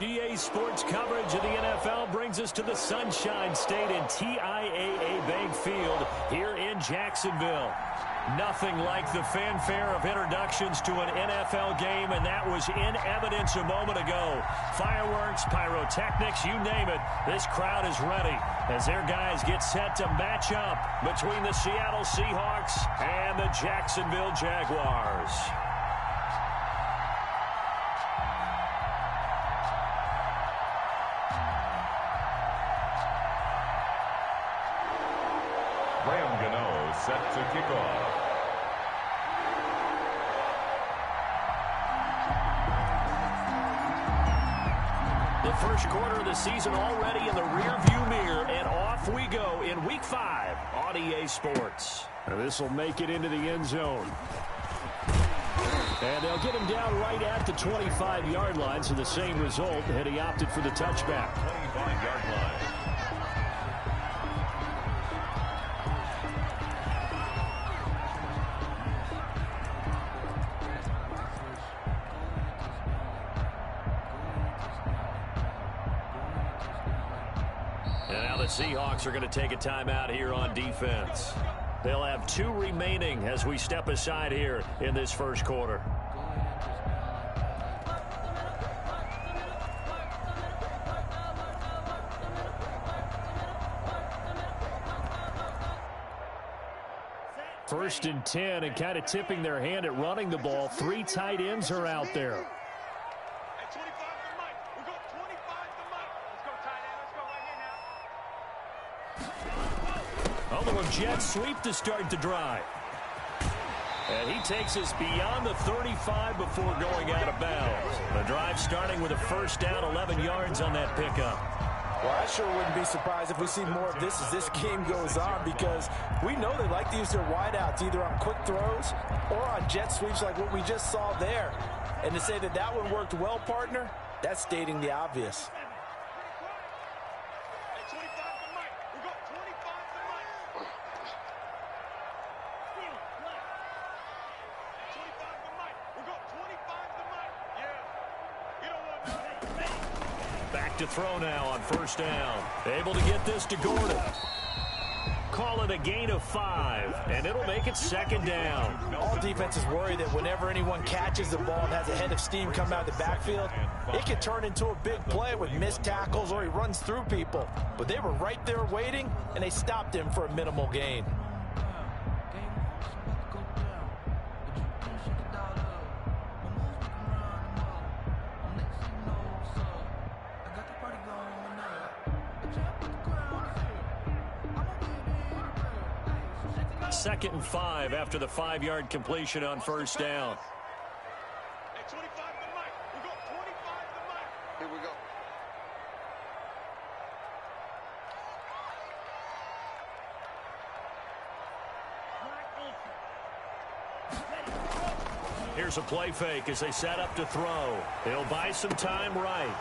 EA Sports coverage of the NFL brings us to the Sunshine State in TIAA Bank Field here in Jacksonville. Nothing like the fanfare of introductions to an NFL game, and that was in evidence a moment ago. Fireworks, pyrotechnics, you name it, this crowd is ready as their guys get set to match up between the Seattle Seahawks and the Jacksonville Jaguars. Set to kick off. The first quarter of the season already in the rearview mirror, and off we go in Week 5 on EA Sports. This will make it into the end zone. And they'll get him down right at the 25-yard line, so the same result, and he opted for the touchback. 25-yard line. Seahawks are going to take a timeout here on defense. They'll have 2 remaining as we step aside here in this first quarter. First and 10, and kind of tipping their hand at running the ball. 3 tight ends are out there. Jet sweep to start the drive. And he takes us beyond the 35 before going out of bounds. The drive starting with a first down, 11 yards on that pickup. Well, I sure wouldn't be surprised if we see more of this as this game goes on, because we know they like to use their wideouts either on quick throws or on jet sweeps like what we just saw there. And to say that that one worked well, partner, that's stating the obvious. To throw now on first down. Able to get this to Gordon. Call it a gain of 5, and it'll make it second down. All defenses worry that whenever anyone catches the ball and has a head of steam come out of the backfield, it can turn into a big play with missed tackles or he runs through people. But they were right there waiting, and they stopped him for a minimal gain. Second and 5 after the 5-yard completion on first down. Here we go. Here's a play fake as they set up to throw. He'll buy some time right.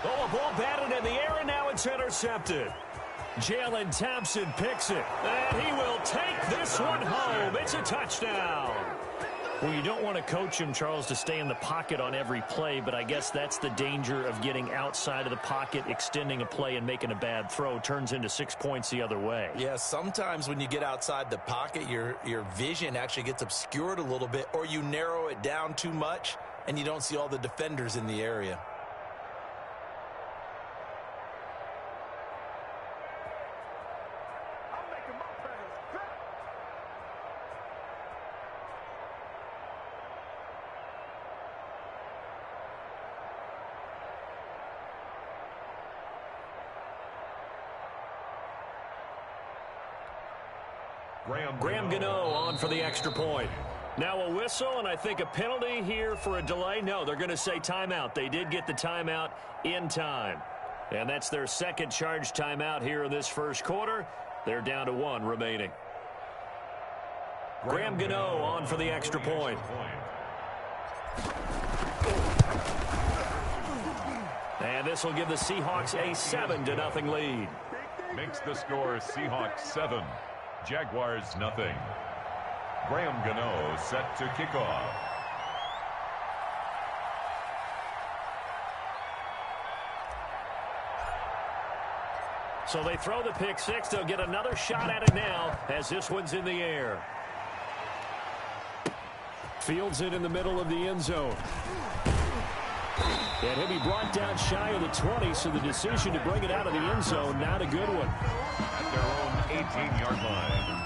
Oh, a ball batted in the air, and now it's intercepted. Jalen Thompson picks it, and he will take this one home. It's a touchdown. Well, you don't want to coach him, Charles, to stay in the pocket on every play, but I guess that's the danger of getting outside of the pocket, extending a play, and making a bad throw. Turns into 6 points the other way. Yeah, sometimes when you get outside the pocket, your vision actually gets obscured a little bit, or you narrow it down too much, and you don't see all the defenders in the area. Graham Gano on for the extra point. Now a whistle, and I think a penalty here for a delay. No, they're going to say timeout. They did get the timeout in time. And that's their second charge timeout here in this first quarter. They're down to 1 remaining. Graham Gano on for the extra point. And this will give the Seahawks a 7-0 lead. Makes the score Seahawks 7, Jaguars nothing. Graham Gano set to kick off. So they throw the pick six. They'll get another shot at it now as this one's in the air. Fields it in the middle of the end zone. And he'll be brought down shy of the 20, so the decision to bring it out of the end zone, not a good one. At their own 18-yard line.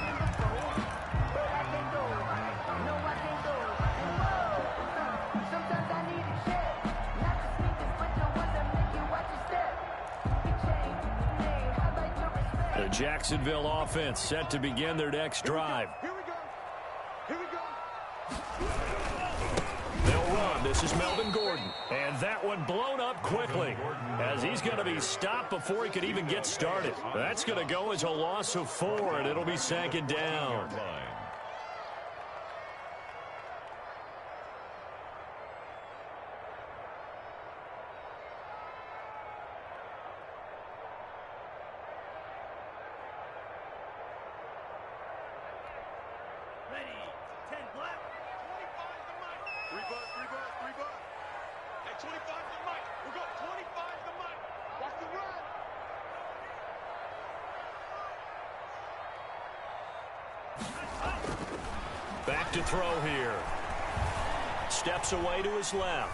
The Jacksonville offense set to begin their next drive. They'll run. This is Melvin Gordon. And that one blown up quickly as he's going to be stopped before he could even get started. That's going to go as a loss of 4, and it'll be second down. Back to throw here. Steps away to his left.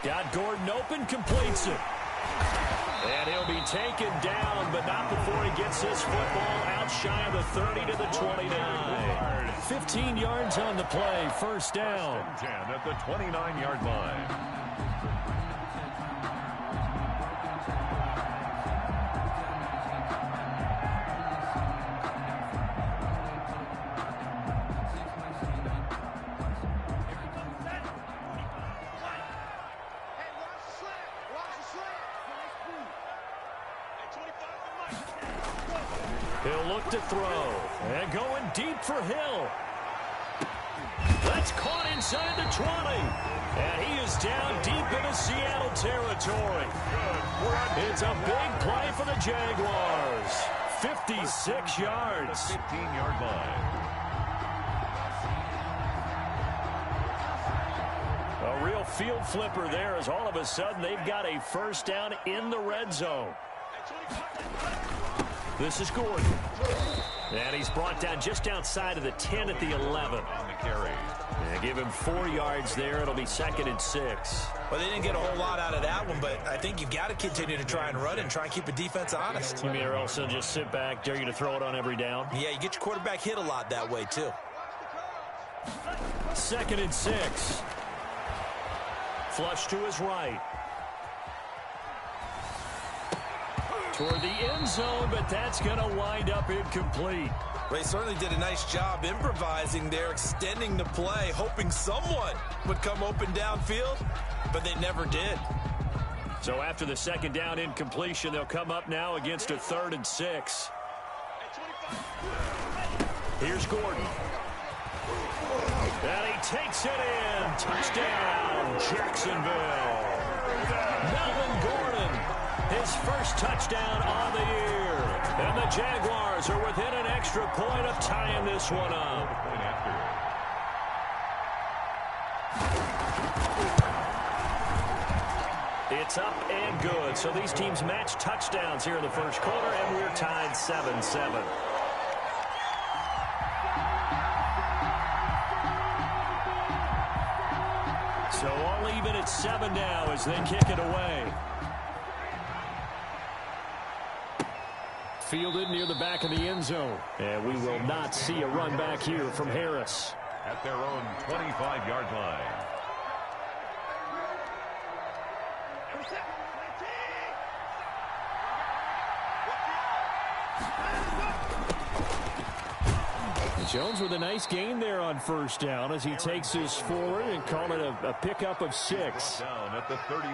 Got Gordon open, completes it. And he'll be taken down, but not before he gets his football out shy of the 30 to the 29. 15 yards on the play, first down. 10 at the 29-yard line. He'll look to throw. And going deep for Hill. That's caught inside the 20. And he is down deep into Seattle territory. It's a big play for the Jaguars. 56 yards. 15-yard line. A real field flipper there as all of a sudden they've got a first down in the red zone. This is Gordon. And he's brought down just outside of the 10 at the 11. On the carry. Yeah, give him 4 yards there. It'll be 2nd and 6. Well, they didn't get a whole lot out of that one, but I think you've got to continue to try and run and try and keep the defense honest. You mean or else they'll just sit back, dare you to throw it on every down? Yeah, you get your quarterback hit a lot that way, too. 2nd and 6. Flush to his right. Toward the end zone, but that's going to wind up incomplete. They certainly did a nice job improvising there, extending the play, hoping someone would come open downfield, but they never did. So after the 2nd down incompletion, they'll come up now against a 3rd and 6. Here's Gordon. And he takes it in. Touchdown, Jacksonville. Melvin Gordon, his first touchdown on the year. And the Jaguars are within an extra point of tying this one up. It's up and good. So these teams match touchdowns here in the first quarter, and we're tied 7-7. So all even at 7 now as they kick it away. Fielded near the back of the end zone. And we will not see a run back here from Harris. At their own 25-yard line. Jones with a nice gain there on first down as he takes his forward and call it a pickup of 6.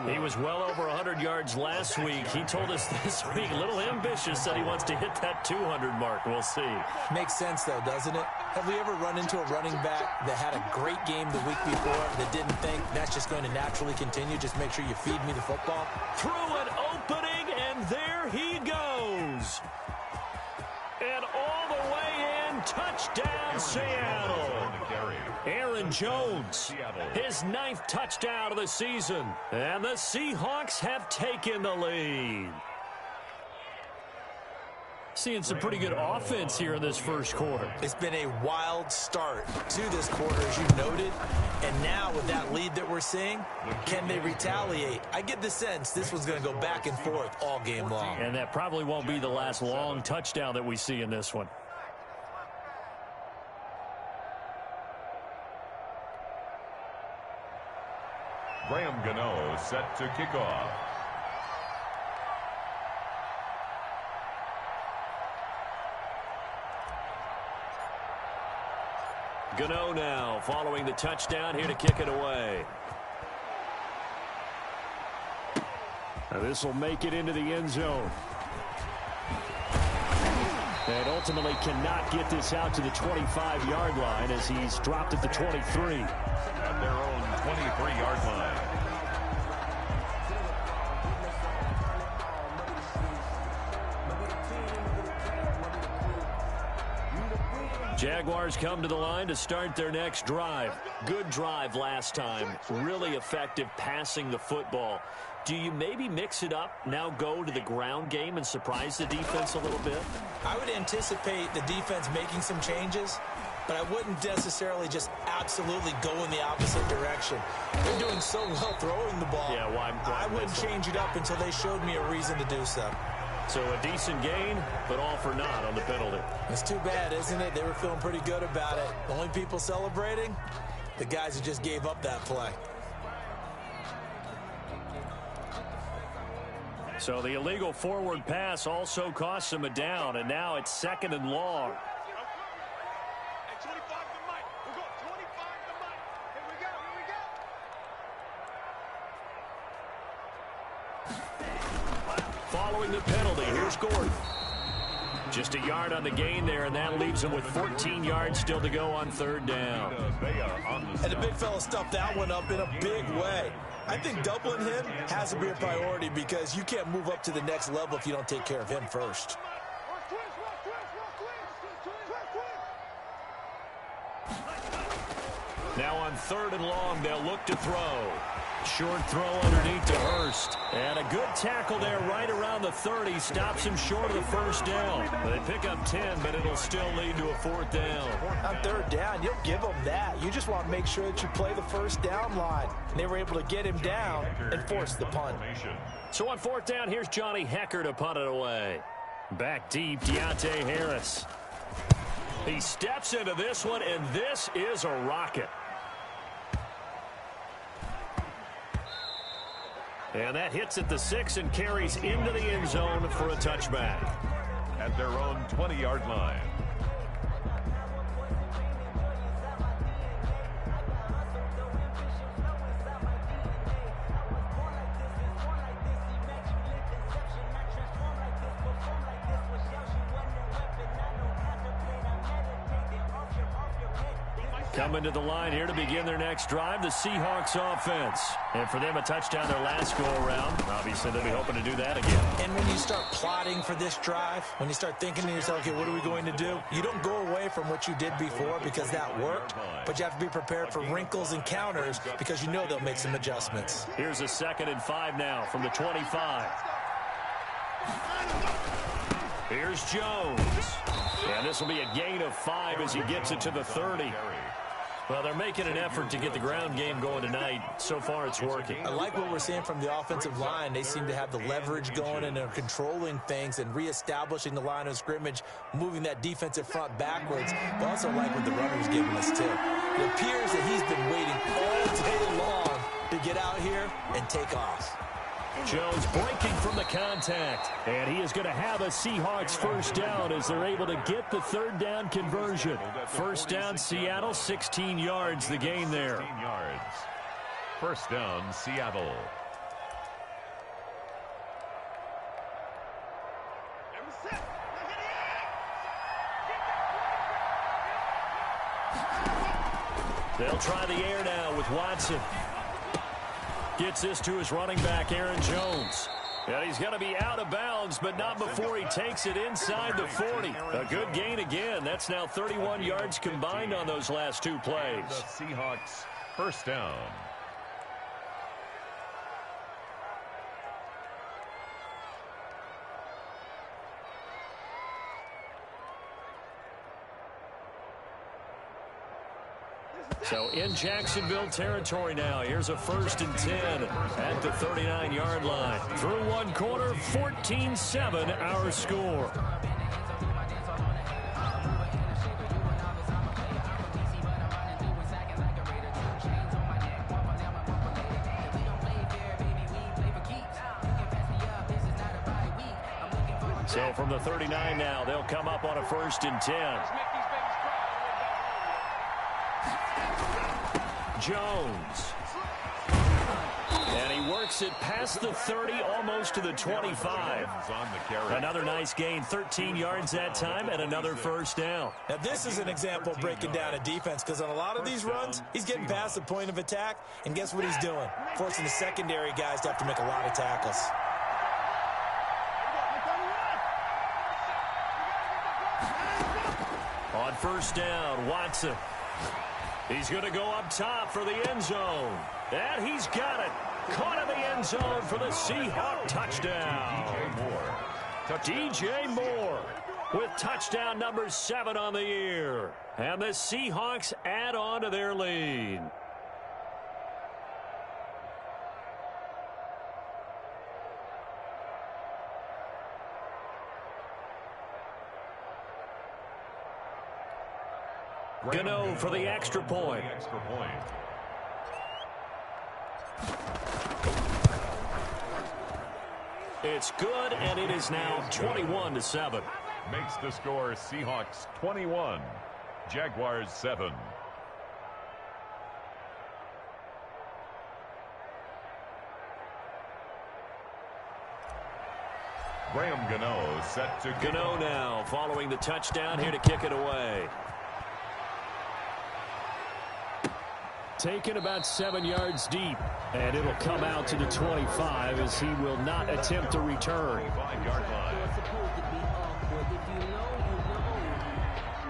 He was well over 100 yards last week. He told us this week, a little ambitious, that he wants to hit that 200 mark. We'll see. Makes sense, though, doesn't it? Have we ever run into a running back that had a great game the week before that didn't think that's just going to naturally continue? Just make sure you feed me the football. Through an opening, and there he goes. And all the way in, touchdown Seattle. Aaron Jones, his 9th touchdown of the season. And the Seahawks have taken the lead. seeing some pretty good offense here in this first quarter. It's been a wild start to this quarter, as you noted. And now with that lead that we're seeing, can they retaliate? I get the sense this one's going to go back and forth all game long. And that probably won't be the last long touchdown that we see in this one. Graham Gano set to kick off. Gano now following the touchdown here to kick it away. Now this will make it into the end zone. And ultimately cannot get this out to the 25-yard line as he's dropped at the 23. At their own 23-yard line. Jaguars come to the line to start their next drive. Good drive last time. Really effective passing the football. Do you maybe mix it up, now go to the ground game and surprise the defense a little bit? I would anticipate the defense making some changes, but I wouldn't necessarily just absolutely go in the opposite direction. They're doing so well throwing the ball. Yeah, why I wouldn't change it up until they showed me a reason to do so. So a decent gain, but all for naught on the penalty. It's too bad, isn't it? They were feeling pretty good about it. The only people celebrating, the guys who just gave up that play. So the illegal forward pass also costs him a down, and now it's 2nd and long. Following the penalty, here's Gordon. Just a yard on the gain there, and that leaves him with 14 yards still to go on 3rd down. And the big fella stuffed that one up in a big way. I think doubling him has to be a priority because you can't move up to the next level if you don't take care of him first. Now on 3rd and long, they'll look to throw. Short throw underneath to Hurst. And a good tackle there right around the 30. Stops him short of the 1st down. They pick up 10, but it'll still lead to a 4th down. On 3rd down, you'll give them that. You just want to make sure that you play the 1st down line. And they were able to get him down and force the punt. So on 4th down, here's Johnny Hecker to punt it away. Back deep, Deontay Harris. He steps into this one, and this is a rocket. And that hits at the 6 and carries into the end zone for a touchback. At their own 20-yard line. Coming to the line here to begin their next drive, the Seahawks offense. And for them, a touchdown their last go-around. Obviously, they'll be hoping to do that again. And when you start plotting for this drive, when you start thinking to yourself, okay, what are we going to do? You don't go away from what you did before because that worked, but you have to be prepared for wrinkles and counters because you know they'll make some adjustments. Here's a 2nd and 5 now from the 25. Here's Jones. And this will be a gain of 5 as he gets it to the 30. Well, they're making an effort to get the ground game going tonight. So far, it's working. I like what we're seeing from the offensive line. They seem to have the leverage going, and they're controlling things and reestablishing the line of scrimmage, moving that defensive front backwards. But also like what the runner's giving us, too. It appears that he's been waiting all day long to get out here and take off. Jones breaking from the contact. And he is going to have a Seahawks 1st down as they're able to get the 3rd down conversion. 1st down, Seattle, 16 yards the gain there. 16 yards. 1st down, Seattle. They'll try the air now with Watson. Gets this to his running back, Aaron Jones. And he's going to be out of bounds, but not before he takes it inside the 40. A good gain again. That's now 31 yards combined on those last 2 plays. The Seahawks 1st down. So in Jacksonville territory now. Here's a 1st and 10 at the 39-yard line. Through one quarter, 14-7 our score. So from the 39 now, they'll come up on a 1st and 10. Jones. And he works it past the 30, almost to the 25. Another nice gain, 13 yards that time, and another 1st down. Now, this is an example of breaking down a defense, because on a lot of these runs, he's getting past the point of attack, and guess what he's doing? Forcing the secondary guys to have to make a lot of tackles. On 1st down, Watson. He's going to go up top for the end zone. And he's got it. Caught in the end zone for the Seahawks touchdown. DJ Moore with touchdown number 7 on the year. And the Seahawks add on to their lead. Gano for the extra point. It's good, and it is now 21-7. Makes the score Seahawks 21, Jaguars 7. Gano set to Gano now following the touchdown here to kick it away. Taken about 7 yards deep, and it'll come out to the 25 as he will not attempt to return. 25-yard line.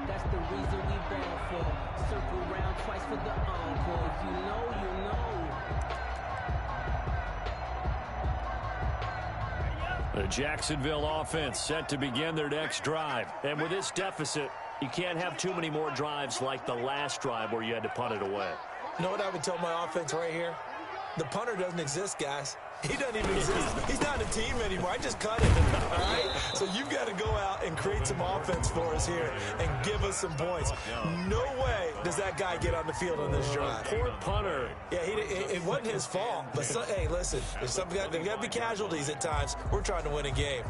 That's the reason we ball for. Circle round twice for the encore. If you know, you know. The Jacksonville offense set to begin their next drive. And with this deficit, you can't have too many more drives like the last drive where you had to punt it away. You know what I would tell my offense right here? The punter doesn't exist, guys. He doesn't even exist. He's not a team anymore. I just cut him, all right? So you've got to go out and create some offense for us here and give us some points. No way does that guy get on the field on this drive. Poor punter. Yeah, it wasn't his fault. But, hey, listen, there's got to be casualties at times. We're trying to win a game.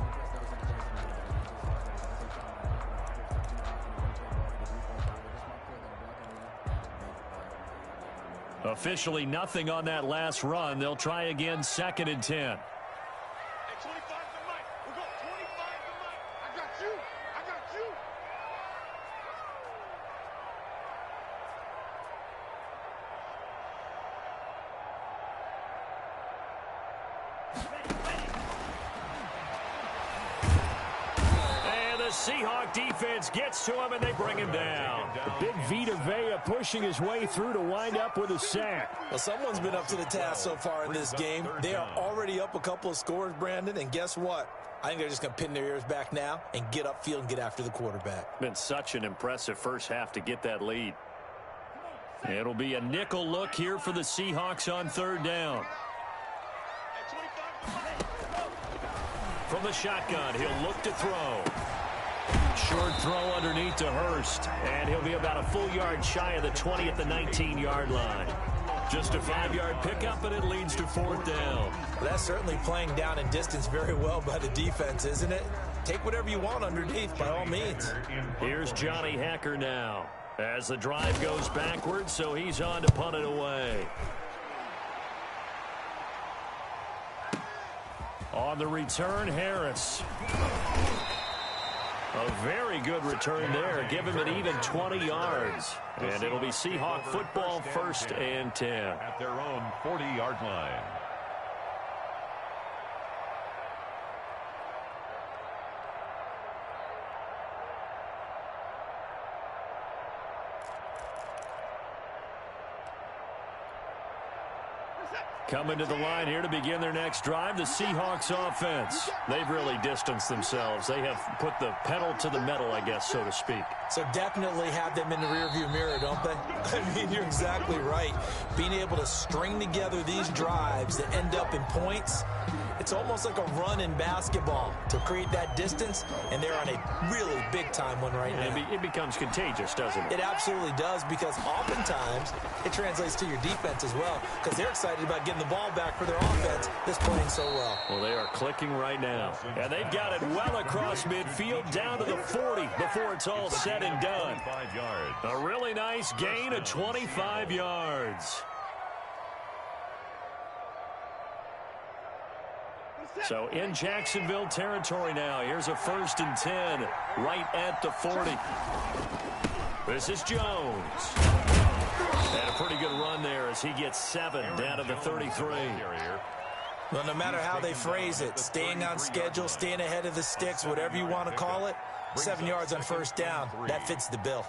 Officially nothing on that last run. They'll try again, 2nd and 10. Seahawk defense gets to him, and they bring him down. Big Vita Vea pushing his way through to wind up with a sack. Well, someone's been up to the task so far in this game. They are already up a couple of scores, Brandon, and guess what? I think they're just going to pin their ears back now and get upfield and get after the quarterback. Been such an impressive first half to get that lead. It'll be a nickel look here for the Seahawks on 3rd down. From the shotgun, he'll look to throw. Short throw underneath to Hurst, and he'll be about a full yard shy of the 20 at the 19-yard line. Just a 5-yard pickup, and it leads to 4th down. Well, that's certainly playing down in distance very well by the defense, isn't it? Take whatever you want underneath, by all means. Here's Johnny Hacker now, as the drive goes backwards, so he's on to punt it away. On the return, Harris. A very good return there. Give him an even 20 yards. And it'll be Seahawk football, 1st and 10. At their own 40-yard line. Coming to the line here to begin their next drive, the Seahawks offense. They've really distanced themselves. They have put the pedal to the metal, I guess, so to speak. So definitely have them in the rearview mirror, don't they? I mean, you're exactly right. Being able to string together these drives that end up in points, it's almost like a run in basketball to create that distance, and they're on a really big-time one right now. It becomes contagious, doesn't it? It absolutely does, because oftentimes it translates to your defense as well, because they're excited about getting the ball back for their offense that's playing so well. Well, they are clicking right now. And they've got it well across midfield down to the 40 before it's all said and done. A really nice gain of 25 yards. So in Jacksonville territory now. Here's a 1st and 10 right at the 40. This is Jones. And a pretty good run there as he gets 7 down to the 33. Well, no matter how they phrase it, staying on schedule, staying ahead of the sticks, whatever you want to call it, 7 yards on 1st down, that fits the bill.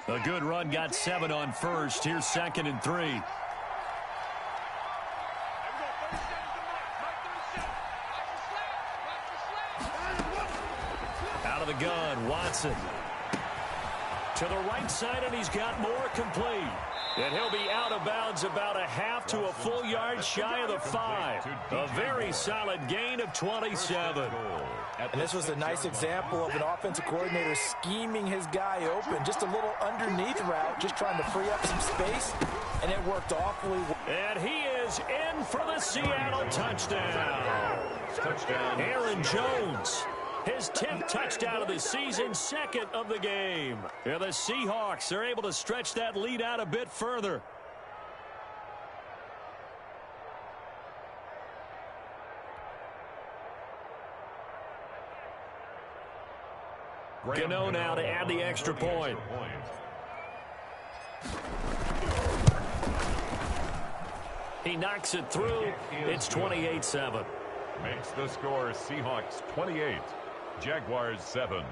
A good run, got 7 on 1st. Here's 2nd and 3. Out of the gun, Watson. To the right side, and he's got more complete. And he'll be out of bounds about a half to a full yard shy of the 5. A very solid gain of 27. And this was a nice example of an offensive coordinator scheming his guy open. Just a little underneath route, just trying to free up some space, and it worked awfully well. And he is in for the Seattle touchdown. Aaron Jones. His 10th touchdown of the season, 2nd of the game. And the Seahawks are able to stretch that lead out a bit further. Gano now to add the extra point. He knocks it through. It's 28-7. Makes the score Seahawks 28. Jaguars 7.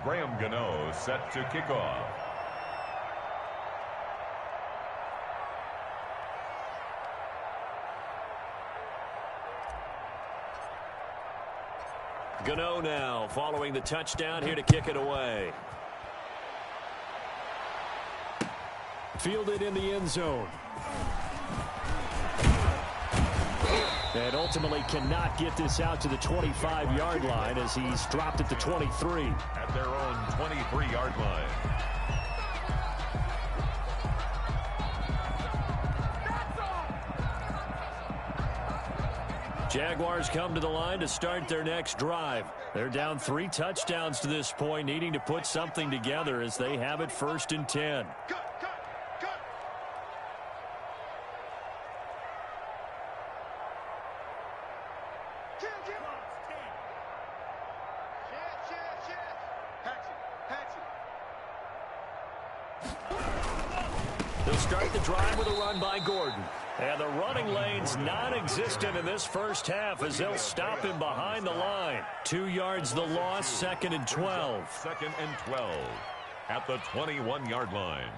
Graham Gano set to kick off. Gano now following the touchdown here to kick it away. Fielded in the end zone. And ultimately cannot get this out to the 25-yard line as he's dropped at the 23. At their own 23-yard line. Jaguars come to the line to start their next drive. They're down 3 touchdowns to this point, needing to put something together as they have it 1st and 10. They'll start the drive with a run by Gordon. And the running lane's non-existent in this first half as they'll stop him behind the line. 2 yards the loss, 2nd and 12. 2nd and 12 at the 21-yard line.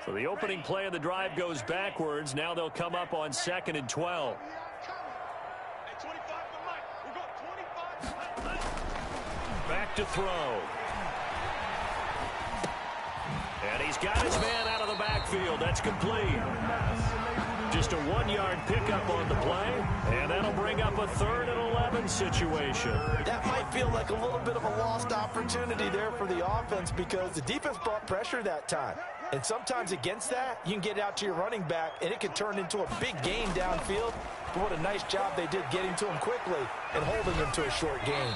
So the opening play of the drive goes backwards. Now they'll come up on 2nd and 12. Back to throw. And he's got his man out of the backfield. That's complete. Just a 1-yard pickup on the play, and that'll bring up a 3rd and 11 situation. That might feel like a little bit of a lost opportunity there for the offense because the defense brought pressure that time. And sometimes against that, you can get out to your running back, and it can turn into a big gain downfield. But what a nice job they did getting to him quickly and holding him to a short gain.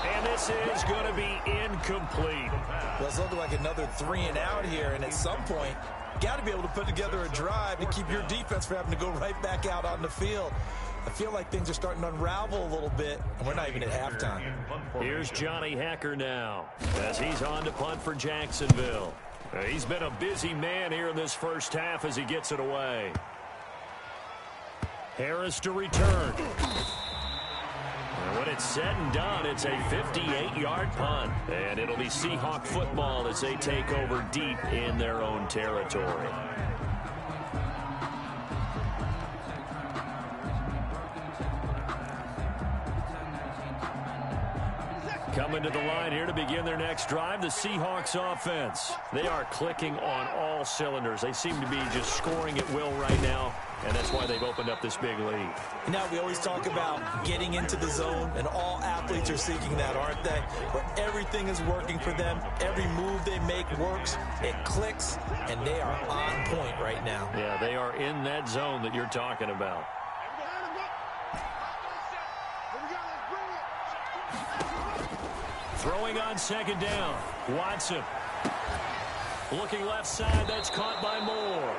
And this is going to be incomplete. Well, it's looking like another 3 and out here, and at some point, got to be able to put together a drive to keep your defense from having to go right back out on the field. I feel like things are starting to unravel a little bit, and we're not even at halftime. Here's Johnny Hacker now as he's on to punt for Jacksonville. He's been a busy man here in this first half as he gets it away. Harris to return. And when it's said and done, it's a 58-yard punt. And it'll be Seahawk football as they take over deep in their own territory. Coming to the line here to begin their next drive, the Seahawks offense. They are clicking on all cylinders. They seem to be just scoring at will right now, and that's why they've opened up this big lead. Now, we always talk about getting into the zone, and all athletes are seeking that, aren't they? Where everything is working for them. Every move they make works. It clicks, and they are on point right now. Yeah, they are in that zone that you're talking about. Throwing on second down. Watson. Looking left side. That's caught by Moore.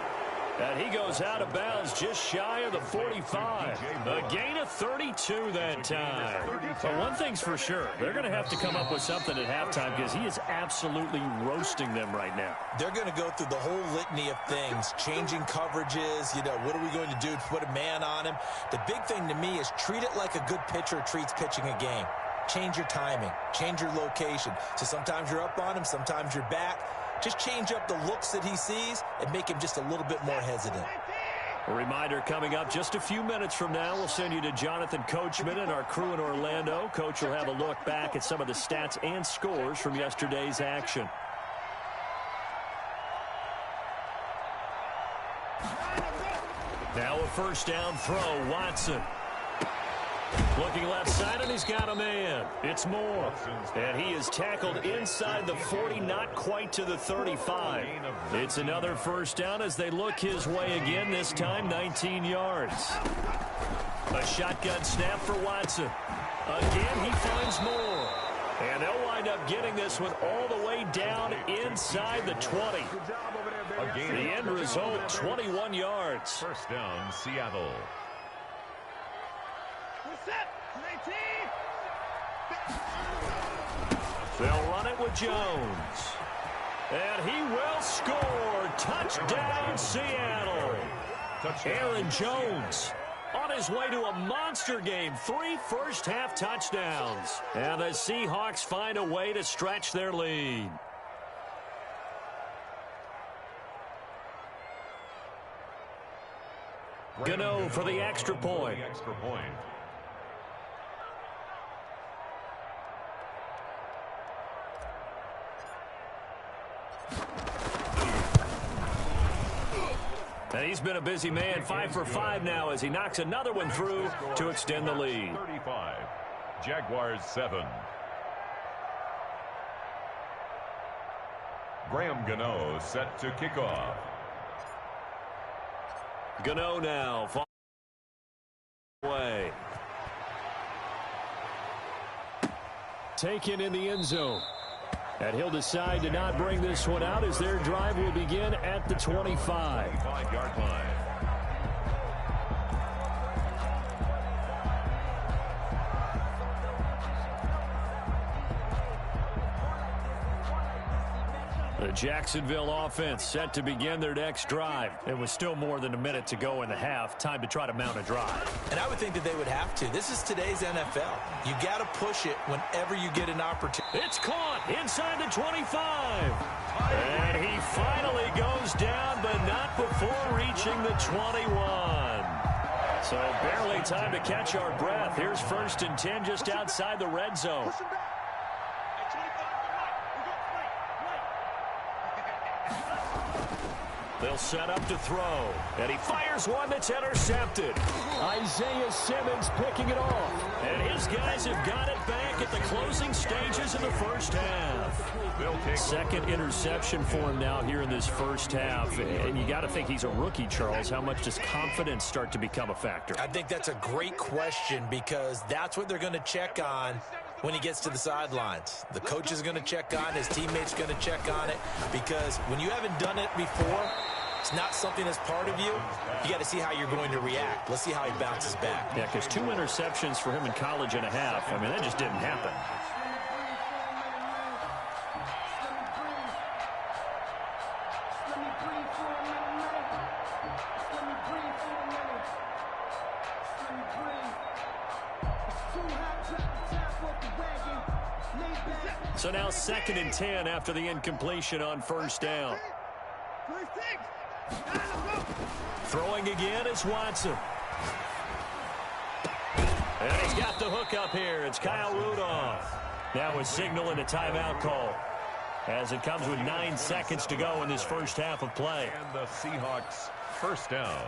And he goes out of bounds just shy of the 45. A gain of 32 that time. But one thing's for sure. They're going to have to come up with something at halftime because he is absolutely roasting them right now. They're going to go through the whole litany of things, changing coverages, what are we going to do to put a man on him? The big thing to me is treat it like a good pitcher treats pitching a game. Change your timing, change your location. So sometimes you're up on him, sometimes you're back. Just change up the looks that he sees and make him just a little bit more hesitant. A reminder coming up just a few minutes from now. We'll send you to Jonathan Coachman and our crew in Orlando. Coach will have a look back at some of the stats and scores from yesterday's action. Now a first down throw, Watson. Looking left side, and he's got a man. It's Moore. And he is tackled inside the 40, not quite to the 35. It's another first down as they look his way again, this time 19 yards. A shotgun snap for Watson. Again, he finds Moore. And they'll wind up getting this one all the way down inside the 20. The end result, 21 yards. First down, Seattle. They'll run it with Jones. And he will score. Touchdown, Seattle. Aaron Jones on his way to a monster game. 3 first-half touchdowns. And the Seahawks find a way to stretch their lead. Gano for the extra point. And he's been a busy man, 5 for 5 now as he knocks another one through to extend the lead. 35, Jaguars 7. Graham Gano set to kick off. Gano now, far away. Taken in the end zone. And he'll decide to not bring this one out as their drive will begin at the 25. 25-yard line. The Jacksonville offense set to begin their next drive. It was still more than a minute to go in the half. Time to try to mount a drive. And I would think that they would have to. This is today's NFL. You got to push it whenever you get an opportunity. It's caught inside the 25. And he finally goes down, but not before reaching the 21. So barely time to catch our breath. Here's 1st and 10 just outside the red zone. They'll set up to throw. And he fires one that's intercepted. Isaiah Simmons picking it off. And his guys have got it back at the closing stages of the first half. Second interception for him now here in this first half. And you got to think he's a rookie, Charles. How much does confidence start to become a factor? I think that's a great question because that's what they're going to check on when he gets to the sidelines. The coach is going to check on it. His teammates going to check on it, because when you haven't done it before, it's not something that's part of you. You got to see how you're going to react. Let's see how he bounces back. Yeah, because 2 interceptions for him in college and a half. I mean, that just didn't happen. So now 2nd and 10 after the incompletion on first down. Throwing again is Watson. And he's got the hook up here. It's Kyle Rudolph. Now a signal and a timeout call, as it comes with 9 seconds to go in this first half of play. And the Seahawks first down.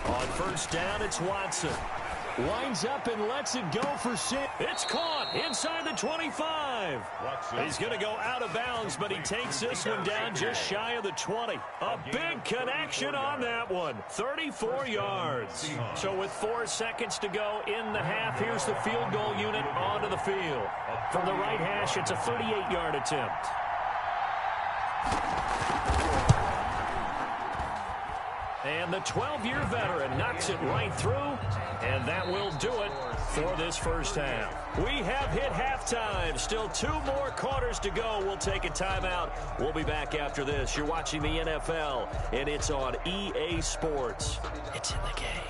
On first down, it's Watson. Winds up and lets it go for 6. It's caught inside the 25. He's going to go out of bounds, but he takes this one down just shy of the 20. A big connection on that one. 34 yards. So with 4 seconds to go in the half, here's the field goal unit onto the field. From the right hash, it's a 38-yard attempt. And the 12-year veteran knocks it right through, and that will do it for this first half. We have hit halftime. Still 2 more quarters to go. We'll take a timeout. We'll be back after this. You're watching the NFL, and it's on EA Sports. It's in the game.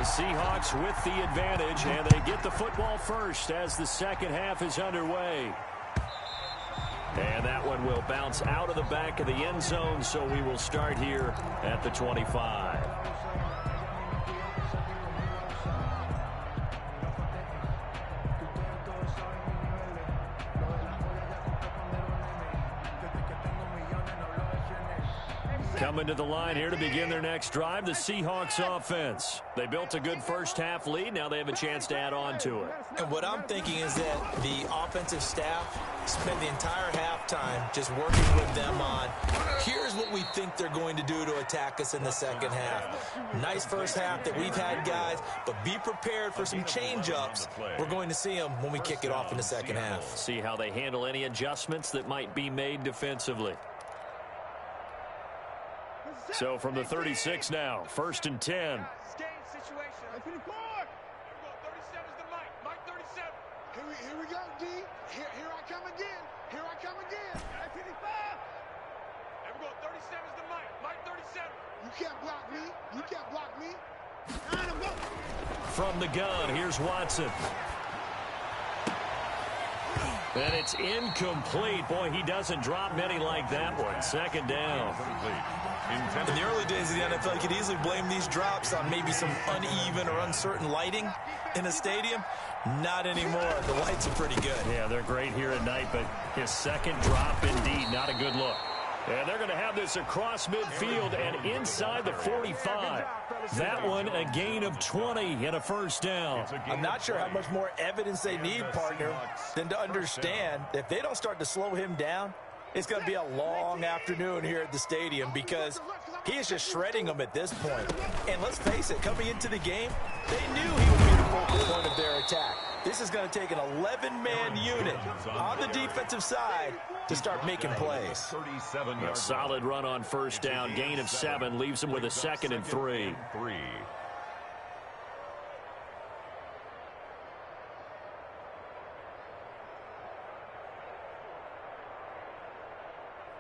Seahawks with the advantage, and they get the football first as the second half is underway. And that one will bounce out of the back of the end zone, so we will start here at the 25. Coming to the line here to begin their next drive, the Seahawks offense. They built a good first half lead. Now they have a chance to add on to it. And what I'm thinking is that the offensive staff spent the entire halftime just working with them on, here's what we think they're going to do to attack us in the second half. Nice first half that we've had, guys, but be prepared for some change-ups. We're going to see them when we kick it off in the second half. See how they handle any adjustments that might be made defensively. So from the 36 now, 1st and 10. Here we go, D. Here I come again. Here I come again. 55. And we're going 37 is the Mike 37. You can't block me. You can't block me. From the gun, here's Watson. And it's incomplete. Boy, he doesn't drop many like that one. 2nd down. In the early days of the NFL, you could easily blame these drops on maybe some uneven or uncertain lighting in a stadium. Not anymore. The lights are pretty good. Yeah, they're great here at night, but his second drop, indeed, not a good look. And they're going to have this across midfield and inside the 45. That one, a gain of 20 and a first down. I'm not sure how much more evidence they need, partner, than to understand if they don't start to slow him down, it's going to be a long afternoon here at the stadium, because he is just shredding them at this point. And let's face it, coming into the game, they knew he would be the focal point of their attack. This is going to take an 11-man unit on the defensive side to start making plays. A solid run on first down, gain of 7, leaves him with a 2nd and 3.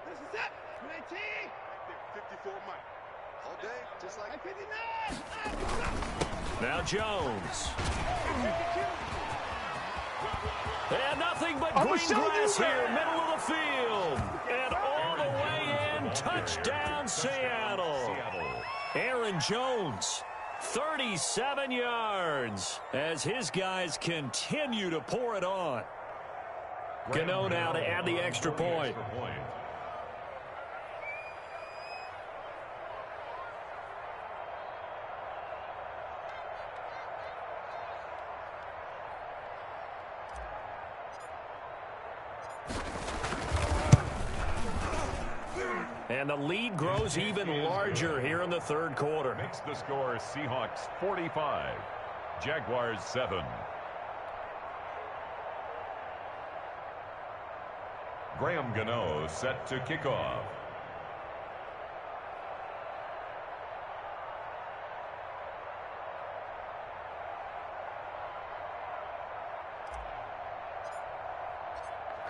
This is it. 19. 54 Mike. All day, just like 59. Now Jones. And nothing but green grass here, middle of the field. And all the way in, touchdown Seattle. Aaron Jones, 37 yards, as his guys continue to pour it on. Gano now to add the extra point. And the lead grows even larger here in the third quarter. Makes the score Seahawks 45, Jaguars 7. Graham Gano set to kick off.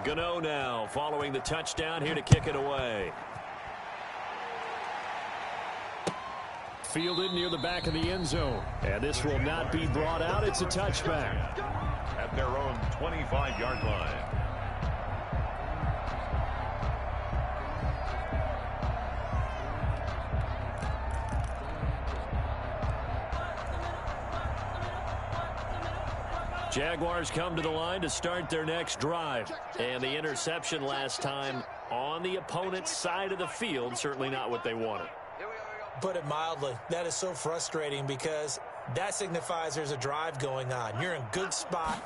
Gano now following the touchdown here to kick it away. Fielded near the back of the end zone. And this will not be brought out. It's a touchback. At their own 25-yard line. Jaguars come to the line to start their next drive. And the interception last time on the opponent's side of the field, certainly not what they wanted. Put it mildly, that is so frustrating because that signifies there's a drive going on. You're in a good spot,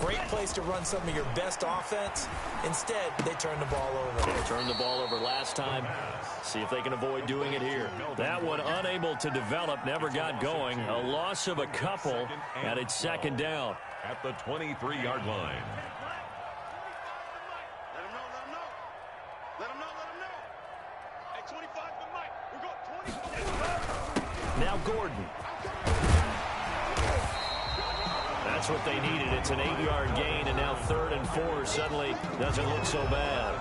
great place to run some of your best offense. Instead, they turn the ball over. They turned the ball over last time. See if they can avoid doing it here. That one unable to develop, never got going. A loss of a couple, and it's second down. At the 23-yard line. Let him know. At 25 the mic. We're going 20. Now Gordon. That's what they needed. It's an 8-yard gain, and now 3rd and 4 suddenly doesn't look so bad.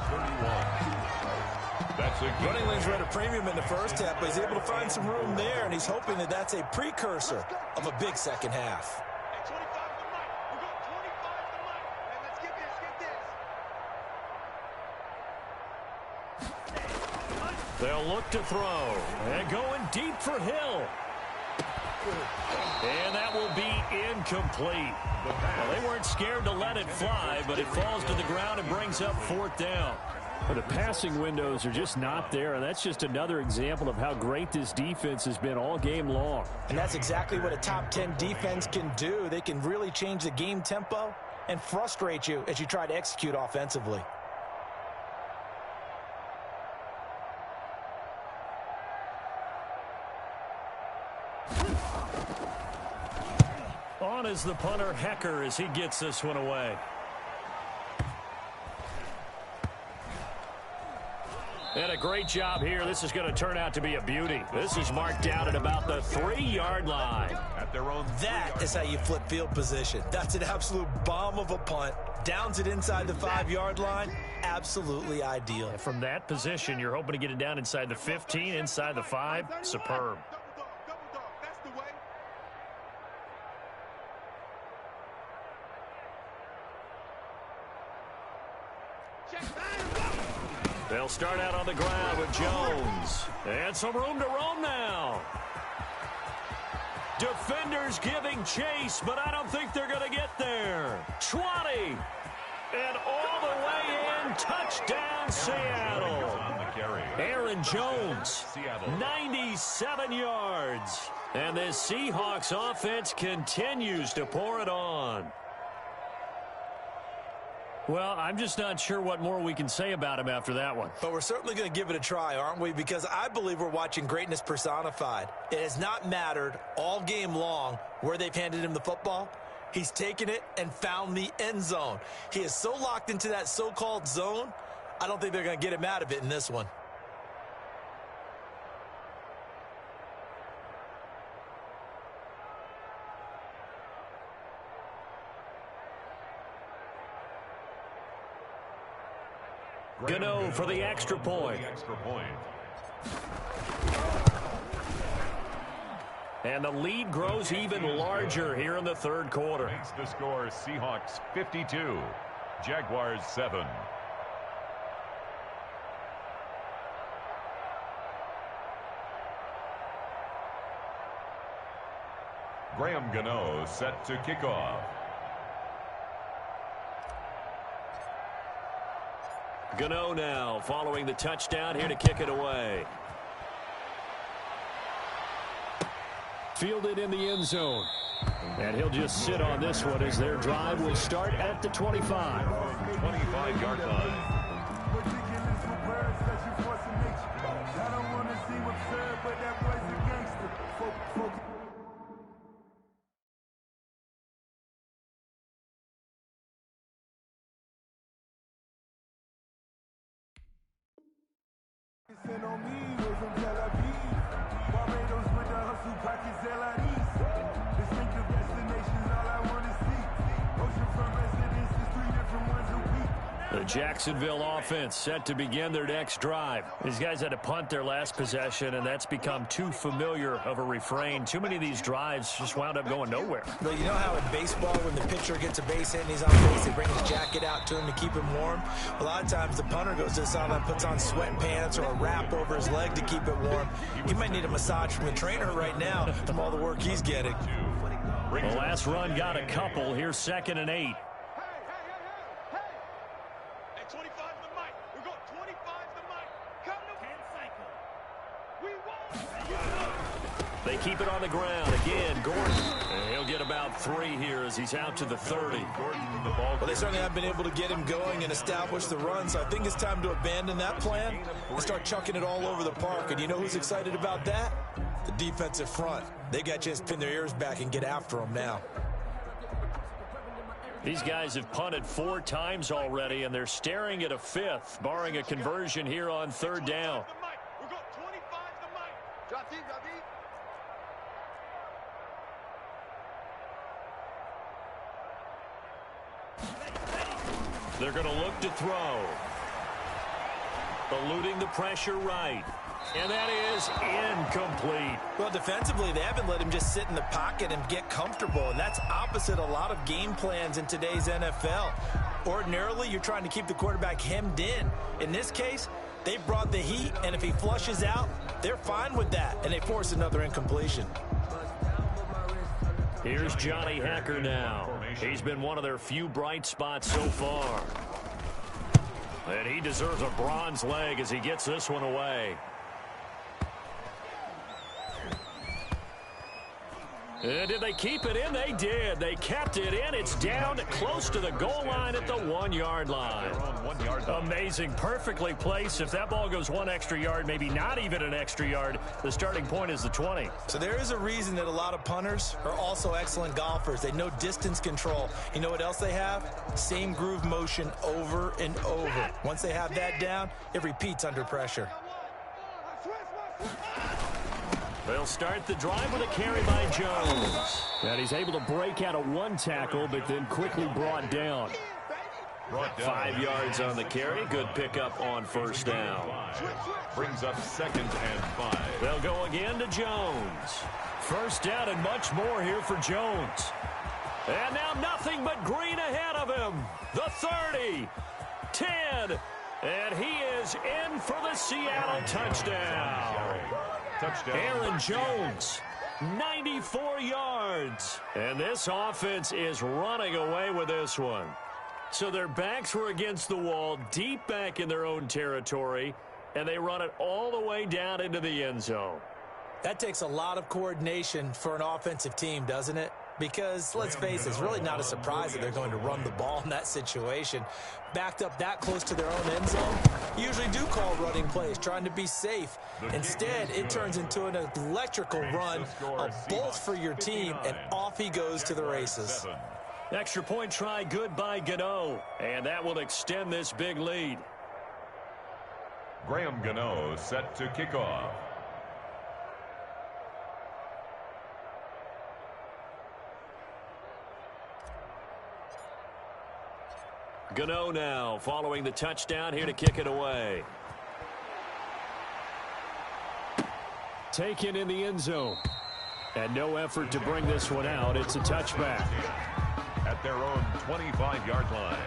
That's a Running lanes were at a premium in the first half, but he's able to find some room there, and he's hoping that that's a precursor of a big second half. At 25 the mic. We're going 25 the mic. Hey, let's get this. They'll look to throw. And going deep for Hill. And that will be incomplete. Well, they weren't scared to let it fly, but it falls to the ground and brings up 4th down. Well, the passing windows are just not there, and that's just another example of how great this defense has been all game long. And that's exactly what a top 10 defense can do. They can really change the game tempo and frustrate you as you try to execute offensively. On is the punter, Hecker, as he gets this one away. And a great job here. This is going to turn out to be a beauty. This is marked out at about the 3-yard line. At their own That is how you flip field position. That's an absolute bomb of a punt. Downs it inside the 5-yard line. Absolutely ideal. And from that position, you're hoping to get it down inside the 15, inside the 5. Superb. Double dog. That's the way. They'll start out on the ground with Jones. And some room to roam now. Defenders giving chase, but I don't think they're going to get there. 20. And all the way in. Touchdown, Seattle. on the carry. Aaron Jones, 97 yards. And this Seahawks offense continues to pour it on. Well, I'm just not sure what more we can say about him after that one. But we're certainly going to give it a try, aren't we? Because I believe we're watching greatness personified. It has not mattered all game long where they've handed him the football. He's taken it and found the end zone. He is so locked into that so-called zone, I don't think they're going to get him out of it in this one. Gano for the extra point. And the lead grows even larger here in the third quarter. Makes the score Seahawks 52, Jaguars 7. Graham Gano set to kick off. Gano now following the touchdown here to kick it away. Fielded in the end zone. And he'll just sit on this one as their drive will start at the 25. 25-yard line. on me, we're from Tel Aviv. Barbados with the hustle pockets, LIDs. Distinctive destinations, all I want to see. Oceanfront residences, 3 different ones a week. The Jacksonville offense set to begin their next drive. These guys had to punt their last possession, and that's become too familiar of a refrain. Too many of these drives just wound up going nowhere. Well, you know how in baseball, when the pitcher gets a base hit and he's on base, they bring his jacket out to him to keep him warm? A lot of times the punter goes to the sideline, puts on sweatpants or a wrap over his leg to keep it warm. He might need a massage from the trainer right now from all the work he's getting. The last run got a couple. Here's 2nd and 8. They keep it on the ground. Again, Gordon. And he'll get about 3 here as he's out to the 30. Well, they certainly have been able to get him going and establish the run, so I think it's time to abandon that plan and start chucking it all over the park. And you know who's excited about that? The defensive front. They got a chance to pin their ears back and get after them now. These guys have punted 4 times already, and they're staring at a 5th, barring a conversion here on 3rd down. They're going to look to throw. Eluding the pressure right. And that is incomplete. Well, defensively, they haven't let him just sit in the pocket and get comfortable, and that's opposite a lot of game plans in today's NFL. Ordinarily, you're trying to keep the quarterback hemmed in. In this case, they brought the heat, and if he flushes out, they're fine with that, and they force another incompletion. Here's Johnny Hacker now. He's been one of their few bright spots so far. And he deserves a bronze leg as he gets this one away. And did they keep it in? They did. They kept it in. It's down close to the goal line at the 1-yard line. Amazing. Perfectly placed. If that ball goes 1 extra yard, maybe not even an extra yard, the starting point is the 20. So there is a reason that a lot of punters are also excellent golfers. They know distance control. You know what else they have? Same groove motion over and over. Once they have that down, it repeats under pressure. They'll start the drive with a carry by Jones. And he's able to break out of 1 tackle, but then quickly brought down. 5 yards on the carry. Good pickup on 1st down. Brings up 2nd and 5. They'll go again to Jones. 1st down and much more here for Jones. And now nothing but green ahead of him. The 30, 10, and he is in for the Seattle touchdown. Aaron Jones, 94 yards. And this offense is running away with this one. So their backs were against the wall, deep back in their own territory, and they run it all the way down into the end zone. That takes a lot of coordination for an offensive team, doesn't it? Because, let's face it, it's really not a surprise that they're going to run the ball in that situation. Backed up that close to their own end zone, you usually do call running plays, trying to be safe. Instead, it turns into an electrical run, a bolt for your team, and off he goes to the races. Extra point try good by Gano, and that will extend this big lead. Graham Gano set to kick off. Gano now following the touchdown here to kick it away. Taken in the end zone. And no effort to bring this one out. It's a touchback. At their own 25-yard line.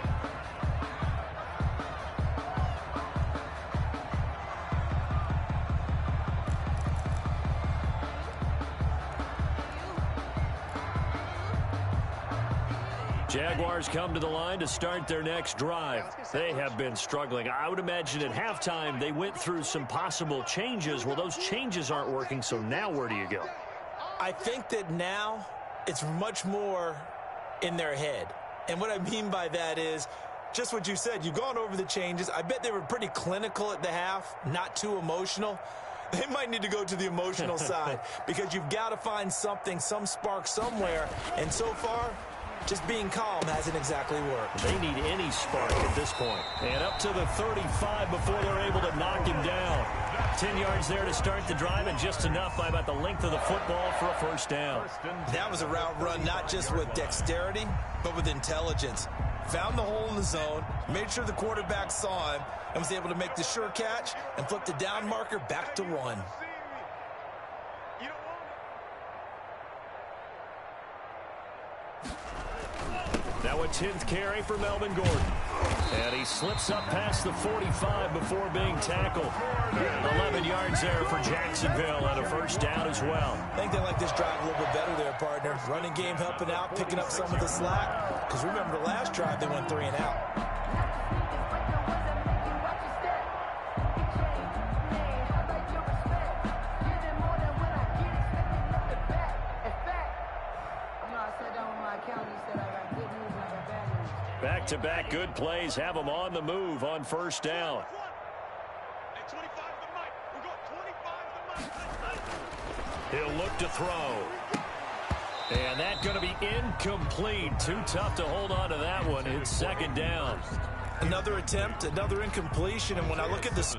Jaguars come to the line to start their next drive. They have been struggling. I would imagine at halftime they went through some possible changes. Well, those changes aren't working, so now where do you go? I think that now it's much more in their head. And what I mean by that is just what you said. You've gone over the changes. I bet they were pretty clinical at the half, not too emotional. They might need to go to the emotional side because you've got to find something, some spark somewhere. And so far, just being calm hasn't exactly worked. They need any spark at this point. And up to the 35 before they're able to knock him down. 10 yards there to start the drive, and just enough by about the length of the football for a first down. That was a route run not just with dexterity, but with intelligence. Found the hole in the zone, made sure the quarterback saw him, and was able to make the sure catch and flip the down marker back to 1. Now a 10th carry for Melvin Gordon. And he slips up past the 45 before being tackled. 11 yards there for Jacksonville and a first down as well. I think they like this drive a little bit better there, partner. Running game helping out, picking up some of the slack. Because remember the last drive, they went 3 and out. Back-to-back good plays have them on the move on first down. He'll look to throw. And that's going to be incomplete. Too tough to hold on to that one. It's second down. Another attempt, another incompletion. And when I look at this